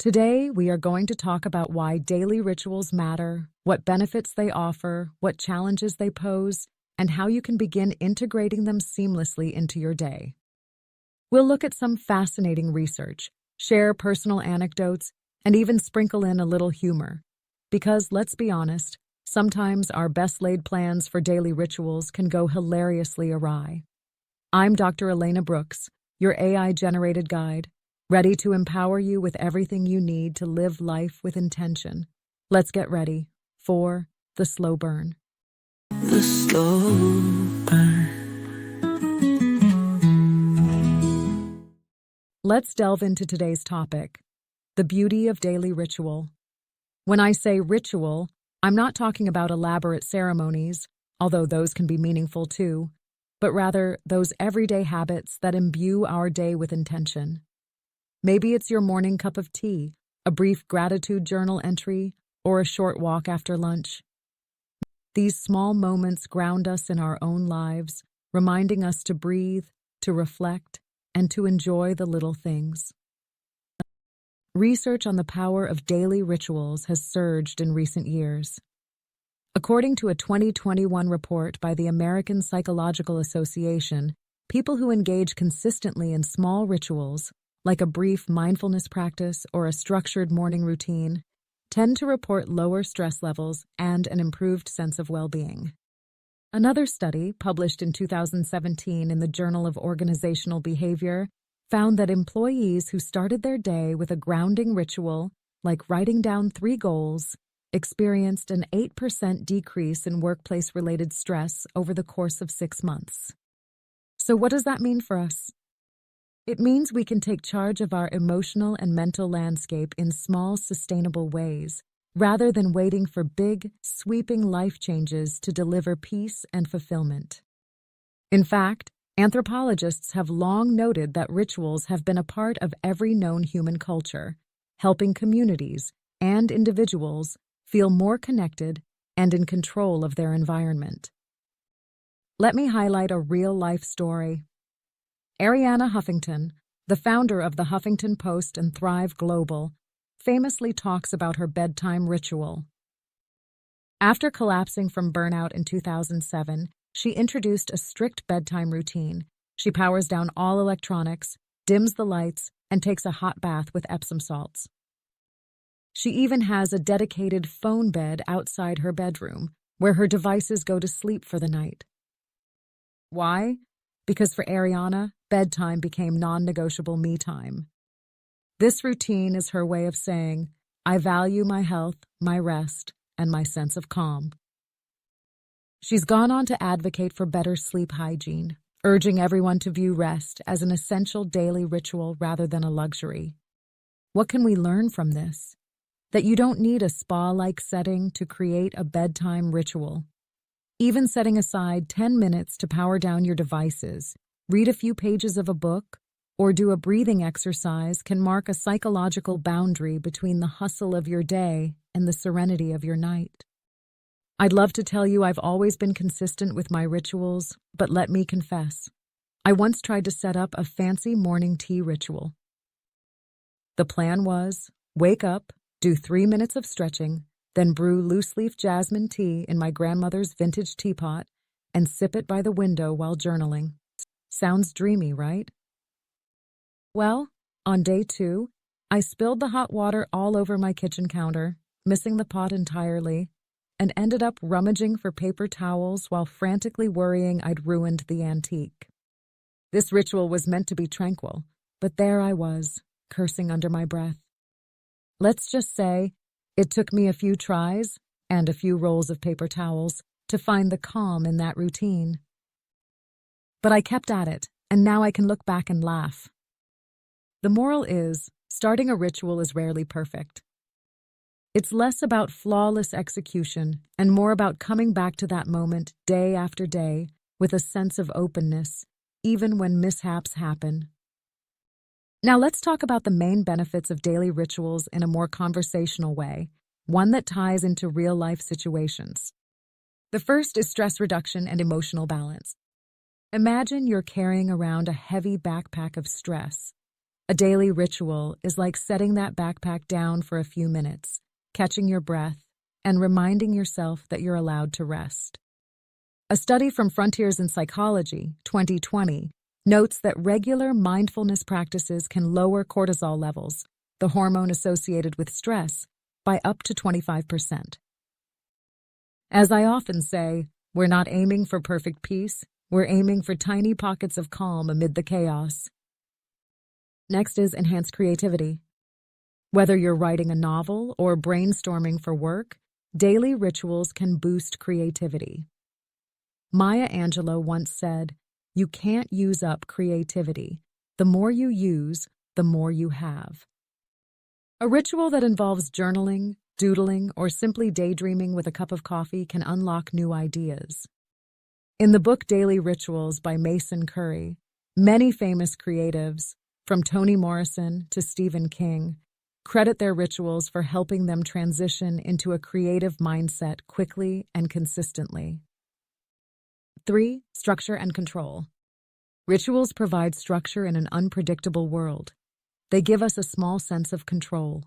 Today, we are going to talk about why daily rituals matter, what benefits they offer, what challenges they pose, and how you can begin integrating them seamlessly into your day. We'll look at some fascinating research, share personal anecdotes, and even sprinkle in a little humor. Because, let's be honest, sometimes our best-laid plans for daily rituals can go hilariously awry. I'm Dr. Elena Brooks, your AI-generated guide, ready to empower you with everything you need to live life with intention. Let's get ready for the slow burn. The slow burn. Let's delve into today's topic, the beauty of daily ritual. When I say ritual, I'm not talking about elaborate ceremonies, although those can be meaningful too, but rather those everyday habits that imbue our day with intention. Maybe it's your morning cup of tea, a brief gratitude journal entry, or a short walk after lunch. These small moments ground us in our own lives, reminding us to breathe, to reflect, and to enjoy the little things. Research on the power of daily rituals has surged in recent years. According to a 2021 report by the American Psychological Association, people who engage consistently in small rituals, like a brief mindfulness practice or a structured morning routine, tend to report lower stress levels and an improved sense of well-being. Another study, published in 2017 in the Journal of Organizational Behavior, found that employees who started their day with a grounding ritual, like writing down 3 goals, experienced an 8% decrease in workplace-related stress over the course of 6 months. So what does that mean for us? It means we can take charge of our emotional and mental landscape in small, sustainable ways, rather than waiting for big, sweeping life changes to deliver peace and fulfillment. In fact, anthropologists have long noted that rituals have been a part of every known human culture, helping communities and individuals feel more connected and in control of their environment. Let me highlight a real-life story. Arianna Huffington, the founder of the Huffington Post and Thrive Global, famously talks about her bedtime ritual. After collapsing from burnout in 2007, she introduced a strict bedtime routine. She powers down all electronics, dims the lights, and takes a hot bath with Epsom salts. She even has a dedicated phone bed outside her bedroom, where her devices go to sleep for the night. Why? Because for Arianna, bedtime became non-negotiable me time. This routine is her way of saying, I value my health, my rest, and my sense of calm. She's gone on to advocate for better sleep hygiene, urging everyone to view rest as an essential daily ritual rather than a luxury. What can we learn from this? That you don't need a spa-like setting to create a bedtime ritual. Even setting aside 10 minutes to power down your devices, read a few pages of a book, or do a breathing exercise can mark a psychological boundary between the hustle of your day and the serenity of your night. I'd love to tell you I've always been consistent with my rituals, but let me confess, I once tried to set up a fancy morning tea ritual. The plan was, wake up, do 3 minutes of stretching, then brew loose-leaf jasmine tea in my grandmother's vintage teapot and sip it by the window while journaling. Sounds dreamy, right? Well, on day 2, I spilled the hot water all over my kitchen counter, missing the pot entirely, and ended up rummaging for paper towels while frantically worrying I'd ruined the antique. This ritual was meant to be tranquil, but there I was, cursing under my breath. Let's just say, it took me a few tries and a few rolls of paper towels to find the calm in that routine. But I kept at it, and now I can look back and laugh. The moral is, starting a ritual is rarely perfect. It's less about flawless execution and more about coming back to that moment day after day with a sense of openness, even when mishaps happen. Now let's talk about the main benefits of daily rituals in a more conversational way, one that ties into real-life situations. The first is stress reduction and emotional balance. Imagine you're carrying around a heavy backpack of stress. A daily ritual is like setting that backpack down for a few minutes, catching your breath, and reminding yourself that you're allowed to rest. A study from Frontiers in Psychology, 2020, notes that regular mindfulness practices can lower cortisol levels, the hormone associated with stress, by up to 25%. As I often say, we're not aiming for perfect peace, we're aiming for tiny pockets of calm amid the chaos. Next is enhanced creativity. Whether you're writing a novel or brainstorming for work, daily rituals can boost creativity. Maya Angelou once said, "You can't use up creativity. The more you use, the more you have." A ritual that involves journaling, doodling, or simply daydreaming with a cup of coffee can unlock new ideas. In the book Daily Rituals by Mason Curry, many famous creatives, from Toni Morrison to Stephen King, credit their rituals for helping them transition into a creative mindset quickly and consistently. 3. Structure and control. Rituals provide structure in an unpredictable world. They give us a small sense of control.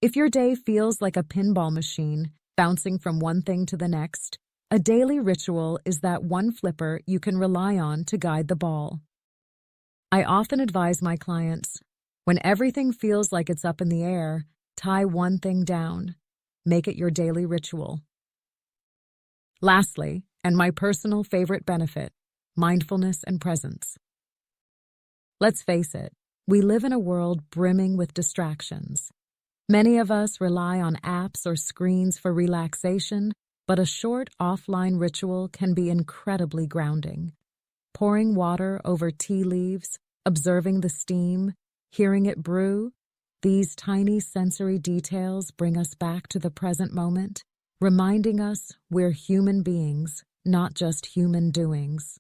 If your day feels like a pinball machine, bouncing from one thing to the next, a daily ritual is that one flipper you can rely on to guide the ball. I often advise my clients, when everything feels like it's up in the air, tie one thing down. Make it your daily ritual. Lastly, and my personal favorite benefit, mindfulness and presence. Let's face it, we live in a world brimming with distractions. Many of us rely on apps or screens for relaxation, but a short offline ritual can be incredibly grounding. Pouring water over tea leaves, observing the steam, hearing it brew, these tiny sensory details bring us back to the present moment, reminding us we're human beings, not just human doings.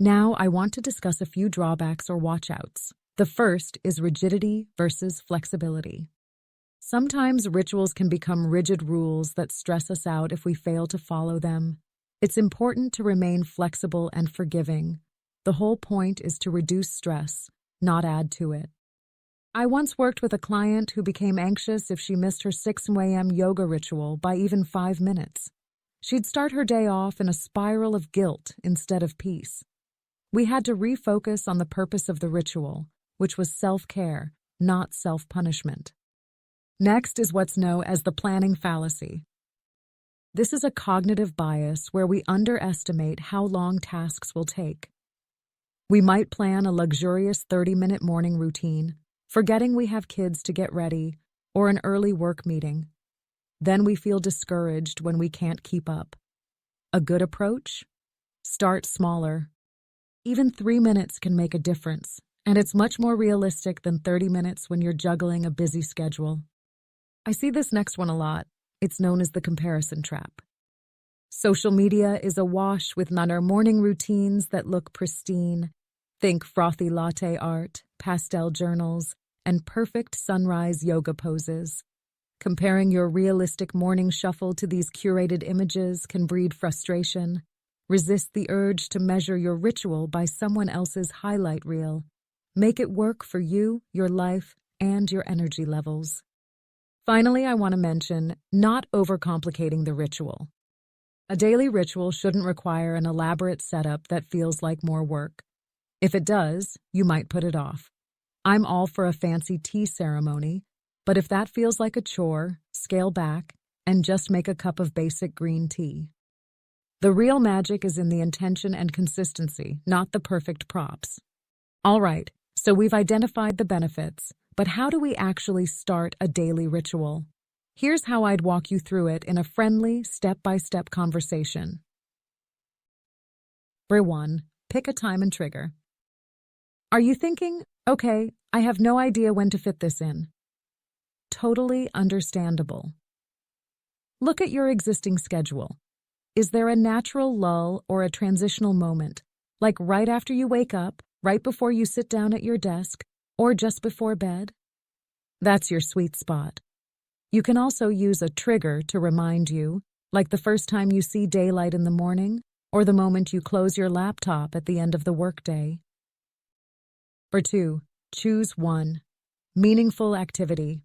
Now I want to discuss a few drawbacks or watchouts. The first is rigidity versus flexibility. Sometimes rituals can become rigid rules that stress us out if we fail to follow them. It's important to remain flexible and forgiving. The whole point is to reduce stress, not add to it. I once worked with a client who became anxious if she missed her 6 a.m. yoga ritual by even 5 minutes. She'd start her day off in a spiral of guilt instead of peace. We had to refocus on the purpose of the ritual, which was self-care, not self-punishment. Next is what's known as the planning fallacy. This is a cognitive bias where we underestimate how long tasks will take. We might plan a luxurious 30-minute morning routine, forgetting we have kids to get ready, or an early work meeting. Then we feel discouraged when we can't keep up. A good approach? Start smaller. Even 3 minutes can make a difference, and it's much more realistic than 30 minutes when you're juggling a busy schedule. I see this next one a lot. It's known as the comparison trap. Social media is awash with our morning routines that look pristine. Think frothy latte art, pastel journals, and perfect sunrise yoga poses. Comparing your realistic morning shuffle to these curated images can breed frustration. Resist the urge to measure your ritual by someone else's highlight reel. Make it work for you, your life, and your energy levels. Finally, I want to mention not overcomplicating the ritual. A daily ritual shouldn't require an elaborate setup that feels like more work. If it does, you might put it off. I'm all for a fancy tea ceremony, but if that feels like a chore, scale back and just make a cup of basic green tea. The real magic is in the intention and consistency, not the perfect props. All right, so we've identified the benefits. But how do we actually start a daily ritual? Here's how I'd walk you through it in a friendly, step-by-step conversation. Number 1, pick a time and trigger. Are you thinking, okay, I have no idea when to fit this in? Totally understandable. Look at your existing schedule. Is there a natural lull or a transitional moment, like right after you wake up, right before you sit down at your desk, or just before bed? That's your sweet spot. You can also use a trigger to remind you, like the first time you see daylight in the morning, or the moment you close your laptop at the end of the workday. Number 2, Choose one. Meaningful activity.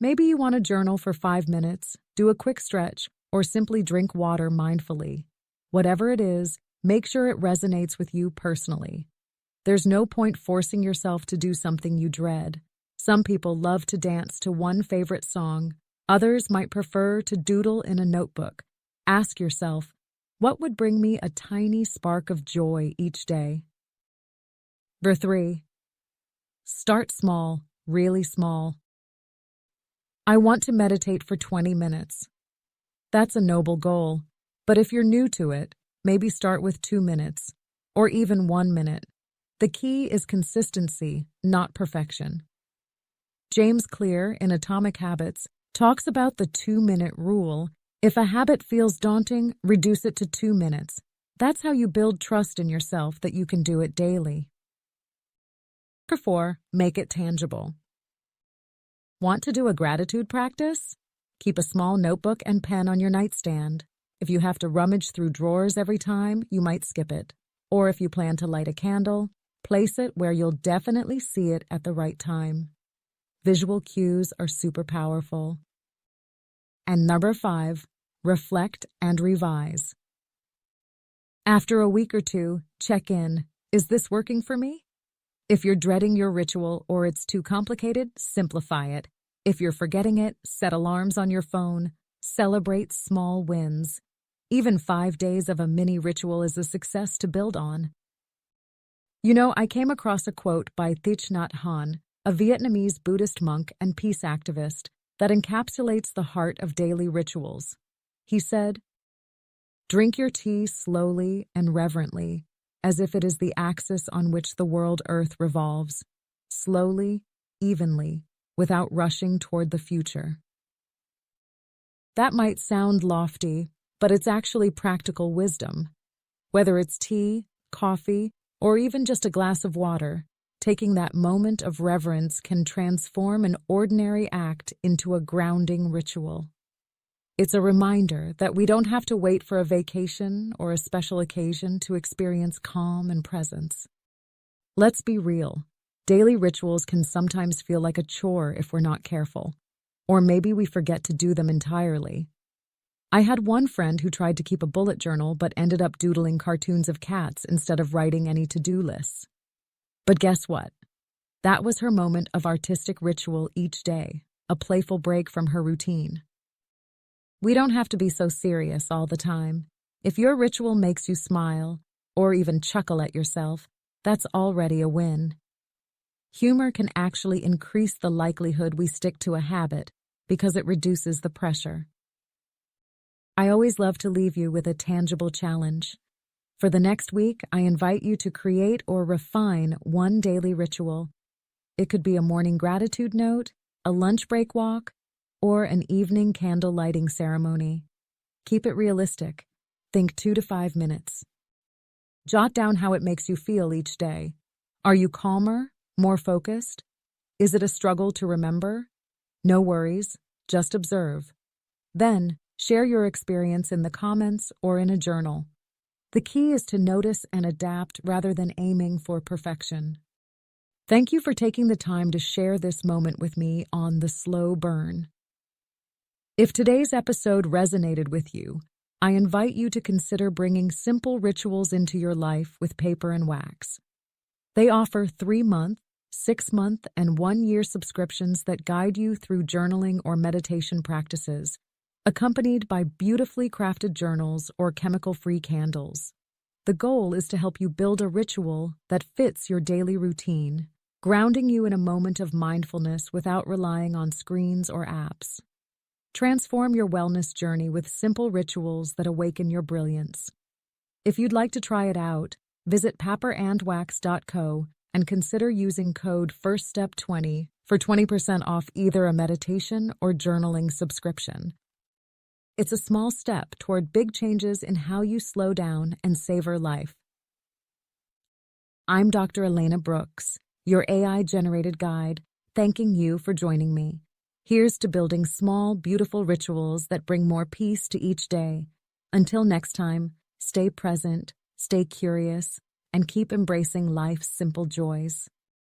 Maybe you want to journal for 5 minutes, do a quick stretch, or simply drink water mindfully. Whatever it is, make sure it resonates with you personally. There's no point forcing yourself to do something you dread. Some people love to dance to one favorite song. Others might prefer to doodle in a notebook. Ask yourself, what would bring me a tiny spark of joy each day? Number 3. Start small, really small. I want to meditate for 20 minutes. That's a noble goal, but if you're new to it, maybe start with 2 minutes, or even 1 minute. The key is consistency, not perfection. James Clear, in Atomic Habits, talks about the 2-minute rule. If a habit feels daunting, reduce it to 2 minutes. That's how you build trust in yourself that you can do it daily. Number 4, make it tangible. Want to do a gratitude practice? Keep a small notebook and pen on your nightstand. If you have to rummage through drawers every time, you might skip it. Or if you plan to light a candle, place it where you'll definitely see it at the right time. Visual cues are super powerful. And number 5, reflect and revise. After a week or two, check in. Is this working for me? If you're dreading your ritual or it's too complicated, simplify it. If you're forgetting it, set alarms on your phone. Celebrate small wins. Even 5 days of a mini ritual is a success to build on. You know, I came across a quote by Thich Nhat Hanh, a Vietnamese Buddhist monk and peace activist, that encapsulates the heart of daily rituals. He said, "Drink your tea slowly and reverently, as if it is the axis on which the world Earth revolves, slowly, evenly, without rushing toward the future." That might sound lofty, but it's actually practical wisdom. Whether it's tea, coffee, or even just a glass of water, taking that moment of reverence can transform an ordinary act into a grounding ritual. It's a reminder that we don't have to wait for a vacation or a special occasion to experience calm and presence. Let's be real. Daily rituals can sometimes feel like a chore if we're not careful, or maybe we forget to do them entirely. I had one friend who tried to keep a bullet journal but ended up doodling cartoons of cats instead of writing any to-do lists. But guess what? That was her moment of artistic ritual each day, a playful break from her routine. We don't have to be so serious all the time. If your ritual makes you smile, or even chuckle at yourself, that's already a win. Humor can actually increase the likelihood we stick to a habit because it reduces the pressure. I always love to leave you with a tangible challenge. For the next week, I invite you to create or refine one daily ritual. It could be a morning gratitude note, a lunch break walk, or an evening candle lighting ceremony. Keep it realistic. Think 2 to 5 minutes. Jot down how it makes you feel each day. Are you calmer, more focused? Is it a struggle to remember? No worries, just observe. Then, share your experience in the comments or in a journal. The key is to notice and adapt rather than aiming for perfection. Thank you for taking the time to share this moment with me on The Slow Burn. If today's episode resonated with you, I invite you to consider bringing simple rituals into your life with paper and wax. They offer 3-month, 6-month, and 1-year subscriptions that guide you through journaling or meditation practices, accompanied by beautifully crafted journals or chemical-free candles. The goal is to help you build a ritual that fits your daily routine, grounding you in a moment of mindfulness without relying on screens or apps. Transform your wellness journey with simple rituals that awaken your brilliance. If you'd like to try it out, visit paperandwax.co and consider using code FIRSTSTEP20 for 20% off either a meditation or journaling subscription. It's a small step toward big changes in how you slow down and savor life. I'm Dr. Elena Brooks, your AI-generated guide, thanking you for joining me. Here's to building small, beautiful rituals that bring more peace to each day. Until next time, stay present, stay curious, and keep embracing life's simple joys.